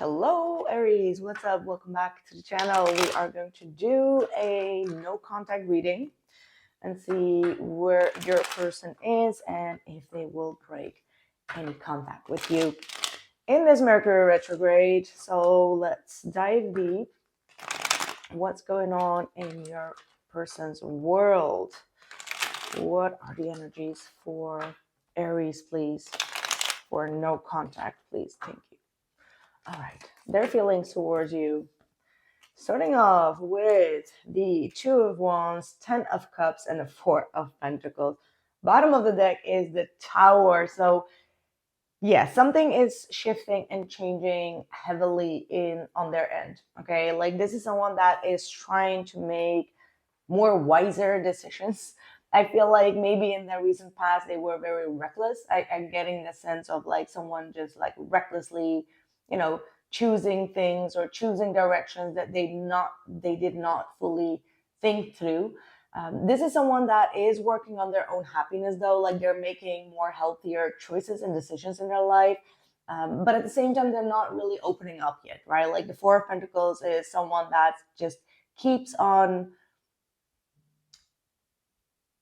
Hello Aries, what's up? Welcome back to the channel. We are going to do a no contact reading and see where your person is and if they will break any contact with you in this Mercury retrograde. So let's dive deep. What's going on in your person's world? What are the energies for Aries, please? For no contact, please. Thank you. All right, their feelings towards you. Starting off with the Two of Wands, 10 of Cups, and the Four of Pentacles. Bottom of the deck is the Tower. So yeah, something is shifting and changing heavily on their end. Okay, like this is someone that is trying to make more wiser decisions. I feel like maybe in the recent past they were very reckless. I'm getting the sense of like someone just like recklessly, choosing things or choosing directions that they did not fully think through. This is someone that is working on their own happiness though, like they're making more healthier choices and decisions in their life. But at the same time, they're not really opening up yet, right? Like the Four of Pentacles is someone that just keeps on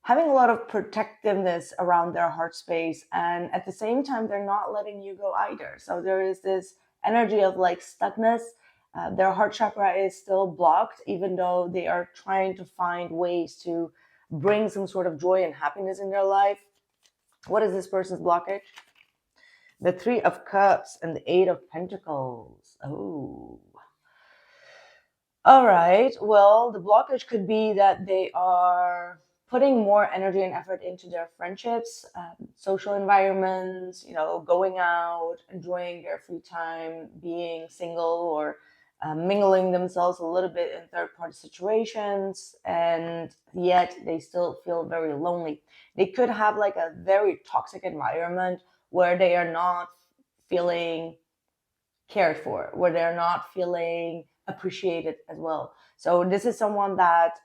having a lot of protectiveness around their heart space, and at the same time they're not letting you go either. So there is this energy of like stuckness. Their heart chakra is still blocked, even though they are trying to find ways to bring some sort of joy and happiness in their life. What is this person's blockage? The Three of Cups and the Eight of Pentacles. Oh, all right. Well, the blockage could be that they are putting more energy and effort into their friendships, social environments, going out, enjoying their free time, being single, or mingling themselves a little bit in third-party situations, and yet they still feel very lonely. They could have like a very toxic environment where they are not feeling cared for, where they're not feeling appreciated as well. So this is someone that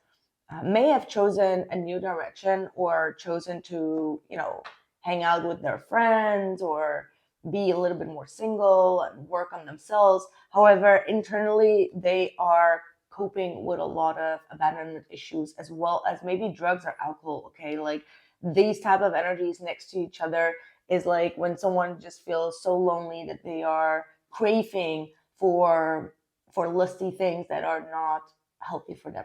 may have chosen a new direction or chosen to, hang out with their friends or be a little bit more single and work on themselves. However, internally, they are coping with a lot of abandonment issues as well as maybe drugs or alcohol. Okay, like these type of energies next to each other is like when someone just feels so lonely that they are craving for lusty things that are not healthy for them.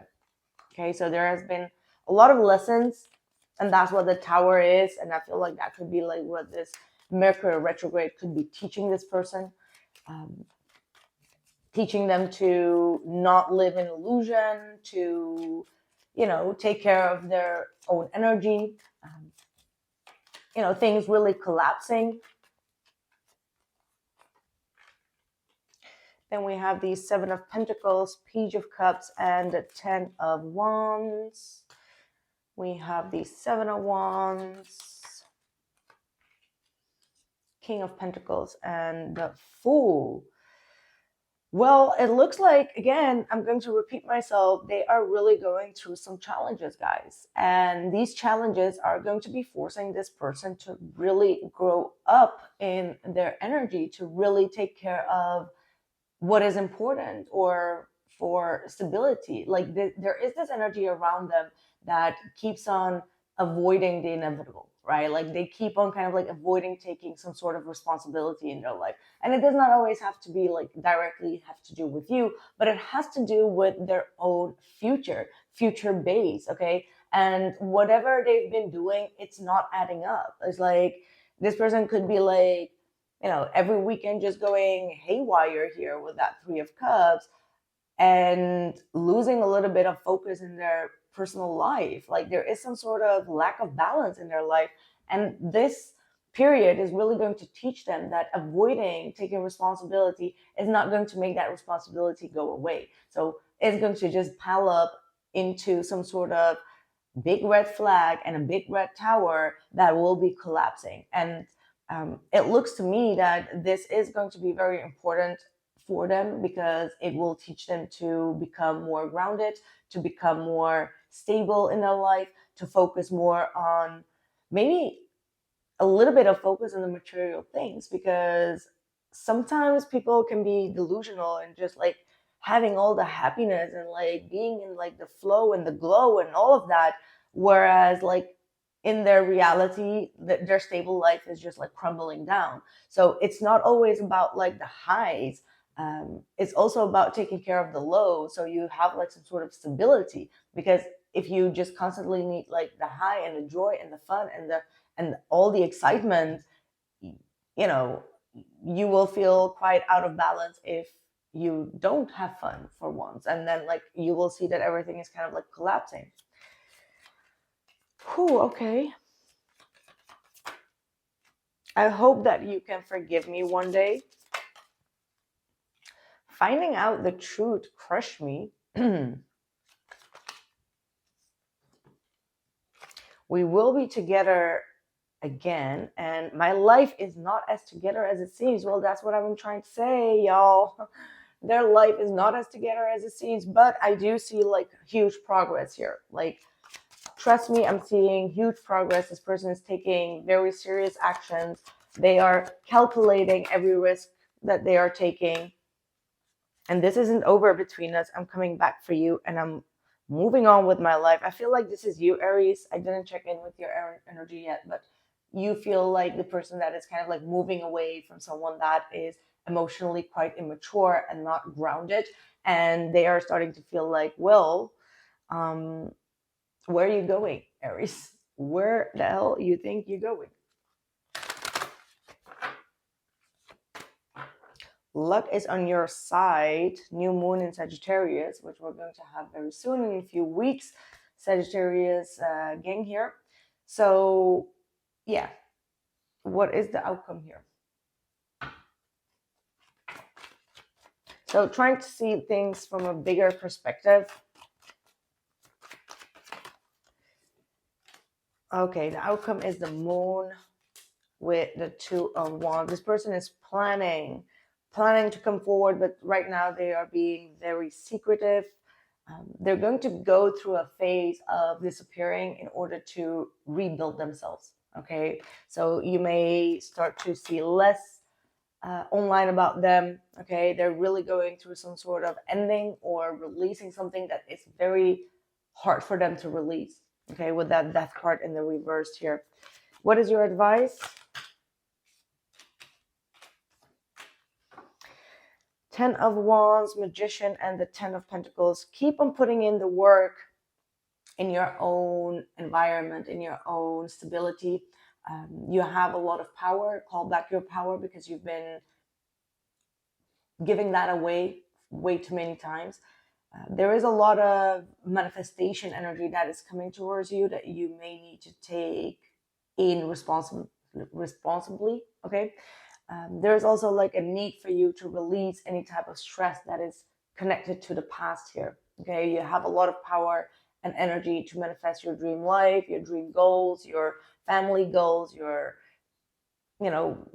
Okay, so there has been a lot of lessons, and that's what the Tower is. And I feel like that could be like what this Mercury retrograde could be teaching this person, teaching them to not live in illusion, to, take care of their own energy, things really collapsing. Then we have the Seven of Pentacles, Page of Cups, and the 10 of Wands. We have the Seven of Wands, King of Pentacles, and the Fool. Well, it looks like, again, I'm going to repeat myself, they are really going through some challenges, guys. And these challenges are going to be forcing this person to really grow up in their energy, to really take care of what is important or for stability. Like there is this energy around them that keeps on avoiding the inevitable, right? Like they keep on kind of like avoiding taking some sort of responsibility in their life. And it does not always have to be like directly have to do with you, but it has to do with their own future base, okay? And whatever they've been doing, it's not adding up. It's like this person could be like, every weekend just going haywire here with that Three of Cups and losing a little bit of focus in their personal life. Like there is some sort of lack of balance in their life. And this period is really going to teach them that avoiding taking responsibility is not going to make that responsibility go away. So it's going to just pile up into some sort of big red flag and a big red tower that will be collapsing. And it looks to me that this is going to be very important for them because it will teach them to become more grounded, to become more stable in their life, to focus more on maybe a little bit of focus on the material things, because sometimes people can be delusional and just like having all the happiness and like being in like the flow and the glow and all of that, whereas like in their reality their stable life is just like crumbling down. So it's not always about like the highs. It's also about taking care of the lows, so you have like some sort of stability. Because if you just constantly need like the high and the joy and the fun and all the excitement, you know, you will feel quite out of balance if you don't have fun for once, and then like you will see that everything is kind of like collapsing. Whew, okay. I hope that you can forgive me one day. Finding out the truth crushed me. We will be together again, and my life is not as together as it seems. Well, that's what I've been trying to say, y'all. Their life is not as together as it seems, but I do see like huge progress here. Like, trust me, I'm seeing huge progress. This person is taking very serious actions. They are calculating every risk that they are taking. And this isn't over between us. I'm coming back for you, and I'm moving on with my life. I feel like this is you, Aries. I didn't check in with your energy yet, but you feel like the person that is kind of like moving away from someone that is emotionally quite immature and not grounded. And they are starting to feel like, well, where are you going, Aries? Where the hell you think you're going? Luck is on your side. New moon in Sagittarius, which we're going to have very soon in a few weeks. Sagittarius gang here. So, yeah. What is the outcome here? So, trying to see things from a bigger perspective. Okay, the outcome is the moon with the Two of Wands. This person is planning to come forward, but right now they are being very secretive. They're going to go through a phase of disappearing in order to rebuild themselves. Okay, so you may start to see less online about them. Okay, they're really going through some sort of ending or releasing something that is very hard for them to release. Okay, with that death card in the reverse here. What is your advice? Ten of Wands, Magician, and the Ten of Pentacles. Keep on putting in the work in your own environment, in your own stability. You have a lot of power. Call back your power, because you've been giving that away way too many times. There is a lot of manifestation energy that is coming towards you that you may need to take in responsibly. Okay. There's also like a need for you to release any type of stress that is connected to the past here. Okay, you have a lot of power and energy to manifest your dream life, your dream goals, your family goals, your, you know,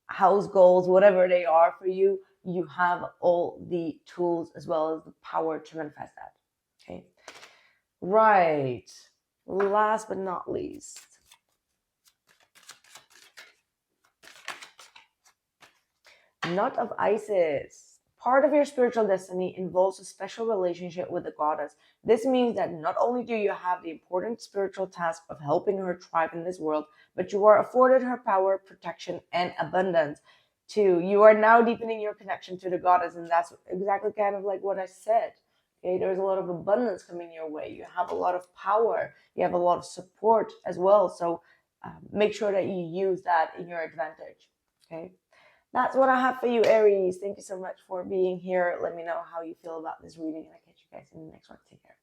house goals, whatever they are for you. You have all the tools as well as the power to manifest that. Okay, right. Last but not least, Knot of Isis. Part of your spiritual destiny involves a special relationship with the goddess. This means that not only do you have the important spiritual task of helping her thrive in this world, but you are afforded her power, protection, and abundance too. You are now deepening your connection to the goddess, and that's exactly kind of like what I said. Okay, there's a lot of abundance coming your way. You have a lot of power. You have a lot of support as well. So make sure that you use that in your advantage. Okay. That's what I have for you, Aries. Thank you so much for being here. Let me know how you feel about this reading, and I'll catch you guys in the next one. Take care.